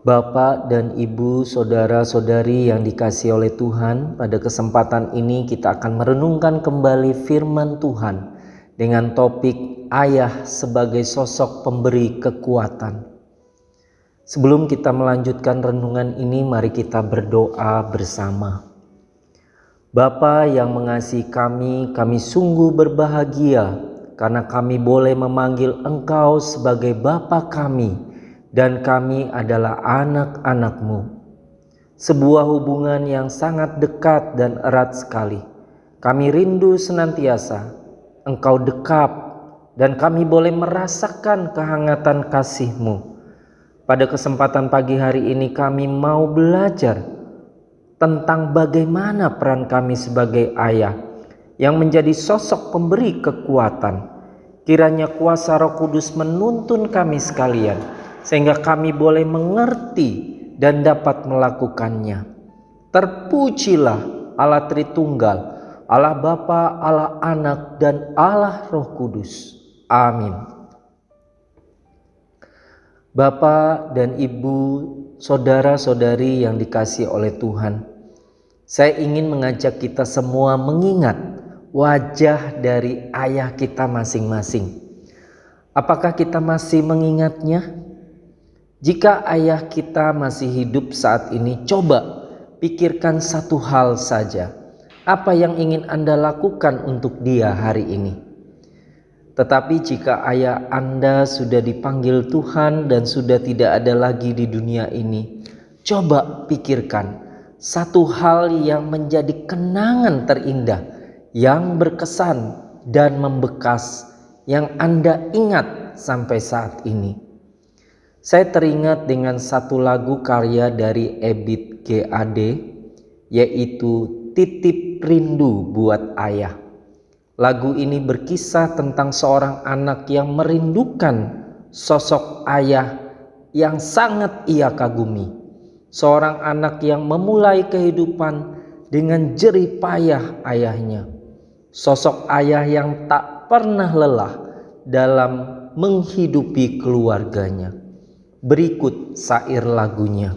Bapak dan Ibu, saudara-saudari yang dikasihi oleh Tuhan, pada kesempatan ini kita akan merenungkan kembali firman Tuhan dengan topik ayah sebagai sosok pemberi kekuatan. Sebelum kita melanjutkan renungan ini, mari kita berdoa bersama. Bapa yang mengasihi kami sungguh berbahagia karena kami boleh memanggil Engkau sebagai Bapa kami. Dan kami adalah anak-anak-Mu. Sebuah hubungan yang sangat dekat dan erat sekali. Kami rindu senantiasa Engkau dekat dan kami boleh merasakan kehangatan kasih-Mu. Pada kesempatan pagi hari ini kami mau belajar tentang bagaimana peran kami sebagai ayah yang menjadi sosok pemberi kekuatan. Kiranya kuasa Roh Kudus menuntun kami sekalian, sehingga kami boleh mengerti dan dapat melakukannya. Terpujilah Allah Tritunggal, Allah Bapa, Allah Anak, dan Allah Roh Kudus. Amin. Bapak dan Ibu, saudara-saudari yang dikasihi oleh Tuhan, saya ingin mengajak kita semua mengingat wajah dari ayah kita masing-masing. Apakah kita masih mengingatnya? Jika ayah kita masih hidup saat ini, coba pikirkan satu hal saja. Apa yang ingin Anda lakukan untuk dia hari ini? Tetapi jika ayah Anda sudah dipanggil Tuhan dan sudah tidak ada lagi di dunia ini, coba pikirkan satu hal yang menjadi kenangan terindah, yang berkesan dan membekas, yang Anda ingat sampai saat ini. Saya teringat dengan satu lagu karya dari Ebit G. Ade, yaitu Titip Rindu Buat Ayah. Lagu ini berkisah tentang seorang anak yang merindukan sosok ayah yang sangat ia kagumi. Seorang anak yang memulai kehidupan dengan jerih payah ayahnya. Sosok ayah yang tak pernah lelah dalam menghidupi keluarganya. Berikut syair lagunya.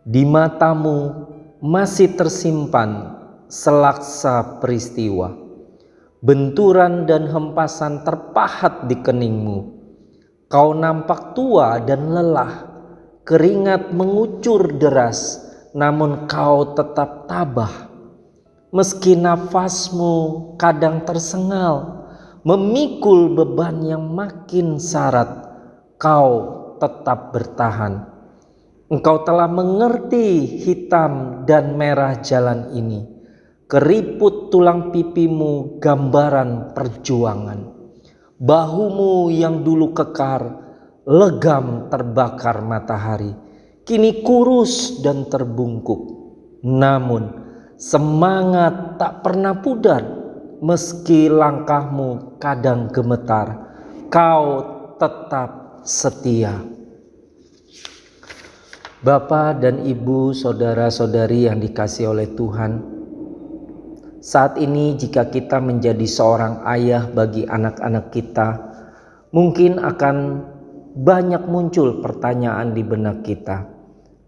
Di matamu masih tersimpan selaksa peristiwa. Benturan dan hempasan terpahat di keningmu. Kau nampak tua dan lelah. Keringat mengucur deras, namun kau tetap tabah. Meski nafasmu kadang tersengal, memikul beban yang makin syarat, kau tetap bertahan. Engkau telah mengerti hitam dan merah jalan ini. Keriput tulang pipimu gambaran perjuangan. Bahumu yang dulu kekar, legam terbakar matahari, kini kurus dan terbungkuk. Namun semangat tak pernah pudar, meski langkahmu kadang gemetar. Kau tetap setia. Bapak dan Ibu, saudara-saudari yang dikasihi oleh Tuhan, saat ini jika kita menjadi seorang ayah bagi anak-anak kita, mungkin akan banyak muncul pertanyaan di benak kita.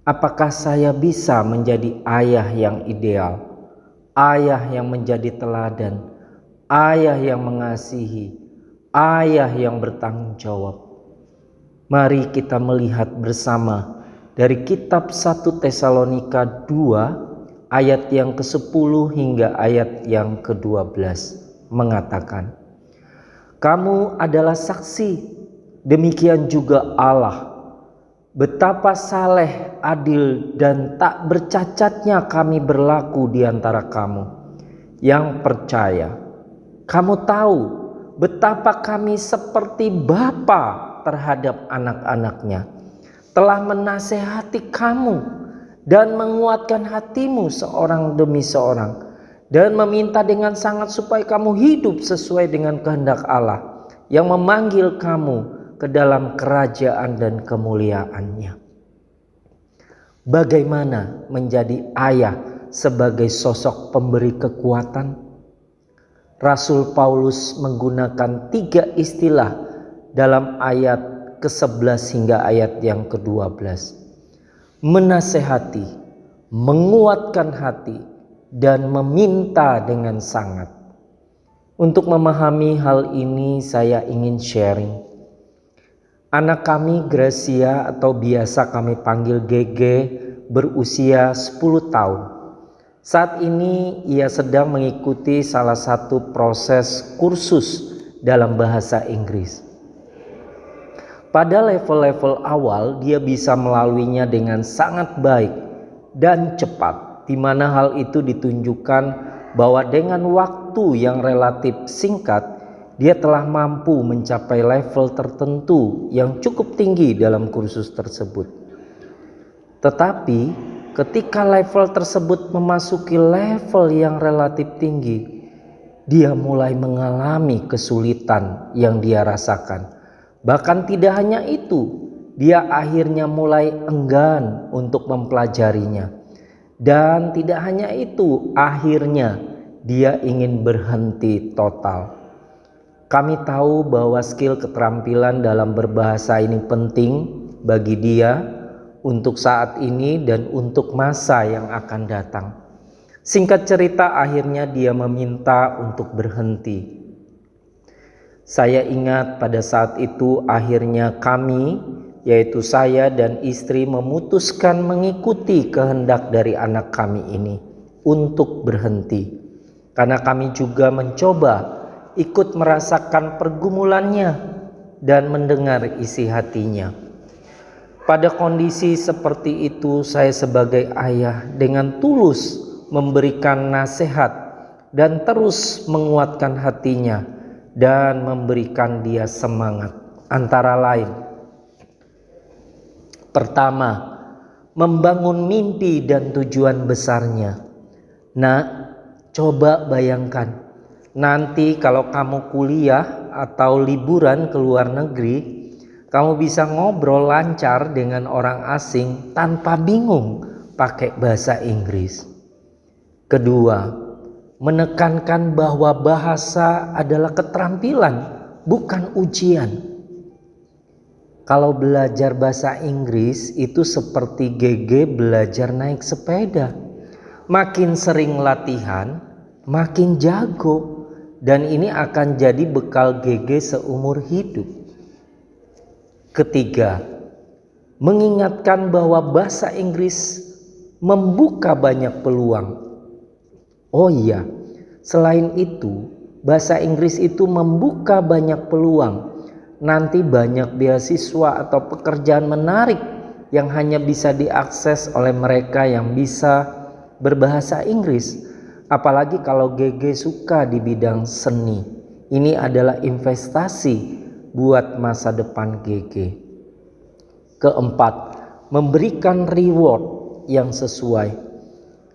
Apakah saya bisa menjadi ayah yang ideal? Ayah yang menjadi teladan, ayah yang mengasihi, ayah yang bertanggung jawab. Mari kita melihat bersama dari kitab 1 Tesalonika 2 ayat yang ke-10 hingga ayat yang ke-12 mengatakan, kamu adalah saksi, demikian juga Allah, betapa saleh, adil, dan tak bercacatnya kami berlaku di antara kamu yang percaya. Kamu tahu betapa kami seperti bapa terhadap anak-anaknya, telah menasehati kamu dan menguatkan hatimu seorang demi seorang, dan meminta dengan sangat supaya kamu hidup sesuai dengan kehendak Allah yang memanggil kamu ke dalam kerajaan dan kemuliaannya. Bagaimana menjadi ayah sebagai sosok pemberi kekuatan? Rasul Paulus menggunakan 3 istilah dalam ayat ke-11 hingga ayat yang ke-12. menasehati, menguatkan hati, dan meminta dengan sangat. Untuk memahami hal ini saya ingin sharing. Anak kami Gracia atau biasa kami panggil GG berusia 10 tahun. Saat ini ia sedang mengikuti salah satu proses kursus dalam bahasa Inggris. Pada level-level awal dia bisa melaluinya dengan sangat baik dan cepat, di mana hal itu ditunjukkan bahwa dengan waktu yang relatif singkat dia telah mampu mencapai level tertentu yang cukup tinggi dalam kursus tersebut. Tetapi ketika level tersebut memasuki level yang relatif tinggi, dia mulai mengalami kesulitan yang dia rasakan. Bahkan tidak hanya itu, dia akhirnya mulai enggan untuk mempelajarinya. Dan tidak hanya itu, akhirnya dia ingin berhenti total. Kami tahu bahwa skill keterampilan dalam berbahasa ini penting bagi dia untuk saat ini dan untuk masa yang akan datang. Singkat cerita, akhirnya dia meminta untuk berhenti. Saya ingat pada saat itu akhirnya kami, yaitu saya dan istri, memutuskan mengikuti kehendak dari anak kami ini untuk berhenti. Karena kami juga mencoba ikut merasakan pergumulannya dan mendengar isi hatinya. Pada kondisi seperti itu, saya sebagai ayah dengan tulus memberikan nasihat dan terus menguatkan hatinya dan memberikan dia semangat. Antara lain, pertama, membangun mimpi dan tujuan besarnya. Nah, coba bayangkan, nanti kalau kamu kuliah atau liburan ke luar negeri, kamu bisa ngobrol lancar dengan orang asing tanpa bingung pakai bahasa Inggris. Kedua, menekankan bahwa bahasa adalah keterampilan, bukan ujian. Kalau belajar bahasa Inggris itu seperti GG belajar naik sepeda. Makin sering latihan, makin jago. Dan ini akan jadi bekal GG seumur hidup. Ketiga, mengingatkan bahwa bahasa Inggris membuka banyak peluang. Oh iya, selain itu, bahasa Inggris itu membuka banyak peluang. Nanti banyak beasiswa atau pekerjaan menarik yang hanya bisa diakses oleh mereka yang bisa berbahasa Inggris. Apalagi kalau GG suka di bidang seni. Ini adalah investasi buat masa depan GG. Keempat, memberikan reward yang sesuai.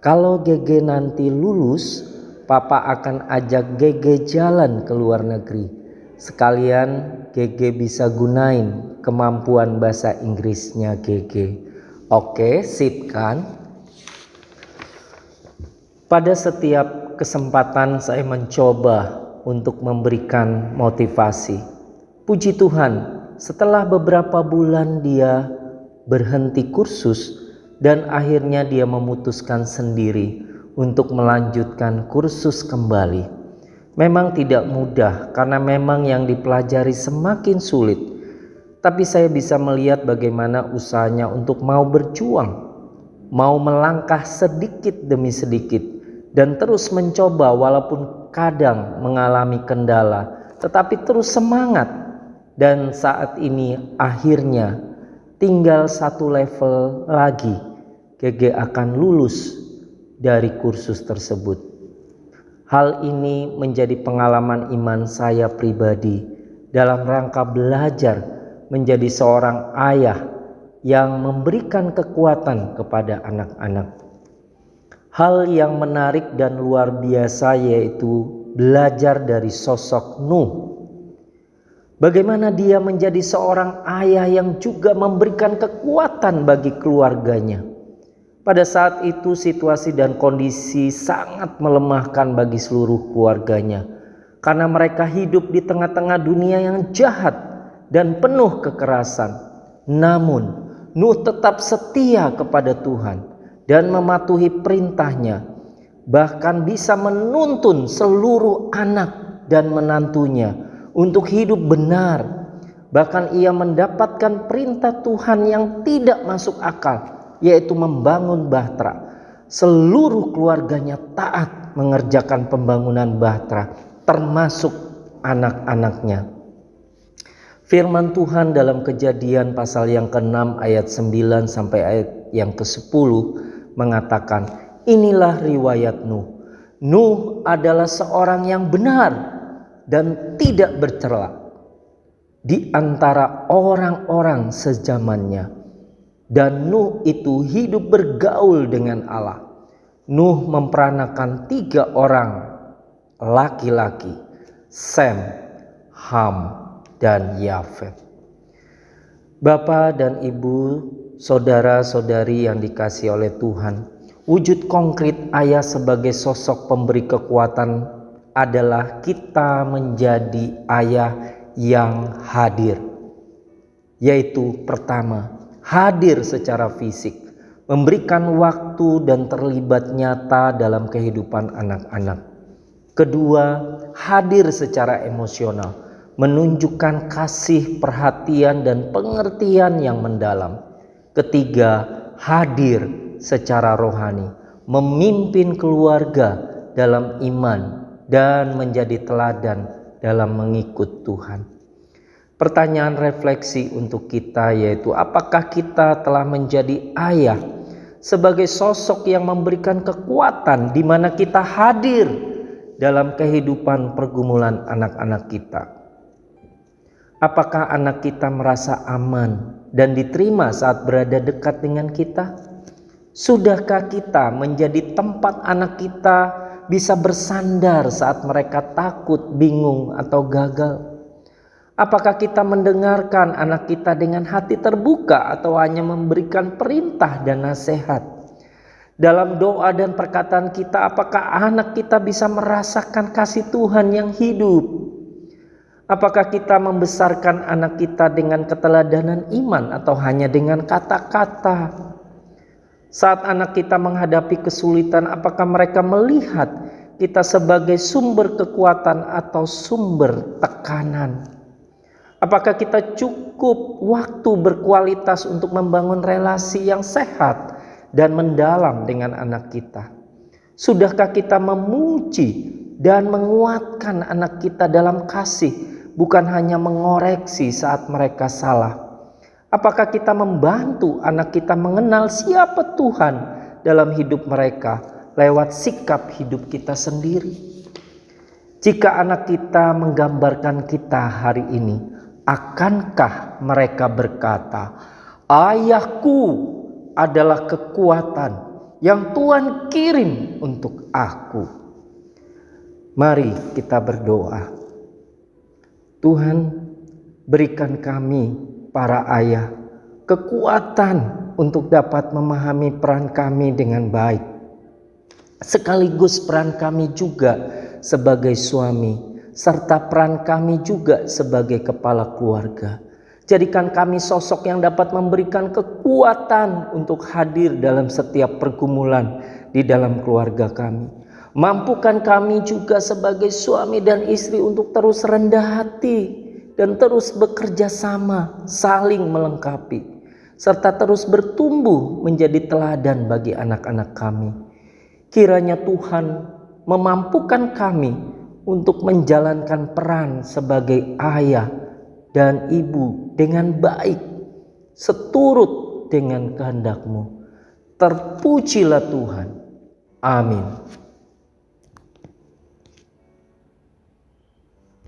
Kalau GG nanti lulus, Papa akan ajak GG jalan ke luar negeri. Sekalian GG bisa gunain kemampuan bahasa Inggrisnya GG. Oke, sip kan? Pada setiap kesempatan saya mencoba untuk memberikan motivasi. Puji Tuhan, setelah beberapa bulan dia berhenti kursus dan akhirnya dia memutuskan sendiri untuk melanjutkan kursus kembali. Memang tidak mudah karena memang yang dipelajari semakin sulit. Tapi saya bisa melihat bagaimana usahanya untuk mau berjuang, mau melangkah sedikit demi sedikit, dan terus mencoba walaupun kadang mengalami kendala, tetapi terus semangat. Dan saat ini akhirnya tinggal satu level lagi, GG akan lulus dari kursus tersebut. Hal ini menjadi pengalaman iman saya pribadi dalam rangka belajar menjadi seorang ayah yang memberikan kekuatan kepada anak-anak. Hal yang menarik dan luar biasa yaitu belajar dari sosok Nuh. Bagaimana dia menjadi seorang ayah yang juga memberikan kekuatan bagi keluarganya. Pada saat itu situasi dan kondisi sangat melemahkan bagi seluruh keluarganya. Karena mereka hidup di tengah-tengah dunia yang jahat dan penuh kekerasan. Namun Nuh tetap setia kepada Tuhan dan mematuhi perintahnya, bahkan bisa menuntun seluruh anak dan menantunya untuk hidup benar. Bahkan ia mendapatkan perintah Tuhan yang tidak masuk akal, yaitu membangun bahtera. Seluruh keluarganya taat mengerjakan pembangunan bahtera, termasuk anak-anaknya. Firman Tuhan dalam Kejadian pasal yang ke-6 ayat 9 sampai ayat yang ke-10 mengatakan, inilah riwayat Nuh. Nuh adalah seorang yang benar dan tidak bercela di antara orang-orang sezamannya. Dan Nuh itu hidup bergaul dengan Allah. Nuh memperanakan 3 orang laki-laki, Sem, Ham, dan Yafet. Bapak dan Ibu, saudara-saudari yang dikasihi oleh Tuhan, wujud konkret ayah sebagai sosok pemberi kekuatan adalah kita menjadi ayah yang hadir. Yaitu pertama, hadir secara fisik, memberikan waktu dan terlibat nyata dalam kehidupan anak-anak. Kedua, hadir secara emosional, menunjukkan kasih, perhatian, dan pengertian yang mendalam. Ketiga, hadir secara rohani, memimpin keluarga dalam iman dan menjadi teladan dalam mengikut Tuhan. Pertanyaan refleksi untuk kita yaitu, apakah kita telah menjadi ayah sebagai sosok yang memberikan kekuatan di mana kita hadir dalam kehidupan pergumulan anak-anak kita? Apakah anak kita merasa aman dan diterima saat berada dekat dengan kita? Sudahkah kita menjadi tempat anak kita bisa bersandar saat mereka takut, bingung, atau gagal? Apakah kita mendengarkan anak kita dengan hati terbuka atau hanya memberikan perintah dan nasihat? Dalam doa dan perkataan kita, apakah anak kita bisa merasakan kasih Tuhan yang hidup? Apakah kita membesarkan anak kita dengan keteladanan iman atau hanya dengan kata-kata? Saat anak kita menghadapi kesulitan, apakah mereka melihat kita sebagai sumber kekuatan atau sumber tekanan? Apakah kita cukup waktu berkualitas untuk membangun relasi yang sehat dan mendalam dengan anak kita? Sudahkah kita memuji dan menguatkan anak kita dalam kasih, bukan hanya mengoreksi saat mereka salah? Apakah kita membantu anak kita mengenal siapa Tuhan dalam hidup mereka lewat sikap hidup kita sendiri? Jika anak kita menggambarkan kita hari ini, akankah mereka berkata, ayahku adalah kekuatan yang Tuhan kirim untuk aku? Mari kita berdoa. Tuhan, berikan kami para ayah kekuatan untuk dapat memahami peran kami dengan baik, sekaligus peran kami juga sebagai suami, serta peran kami juga sebagai kepala keluarga. Jadikan kami sosok yang dapat memberikan kekuatan untuk hadir dalam setiap pergumulan di dalam keluarga kami. Mampukan kami juga sebagai suami dan istri untuk terus rendah hati dan terus bekerja sama, saling melengkapi, serta terus bertumbuh menjadi teladan bagi anak-anak kami. Kiranya Tuhan memampukan kami untuk menjalankan peran sebagai ayah dan ibu dengan baik, seturut dengan kehendak-Mu. Terpujilah Tuhan. Amin.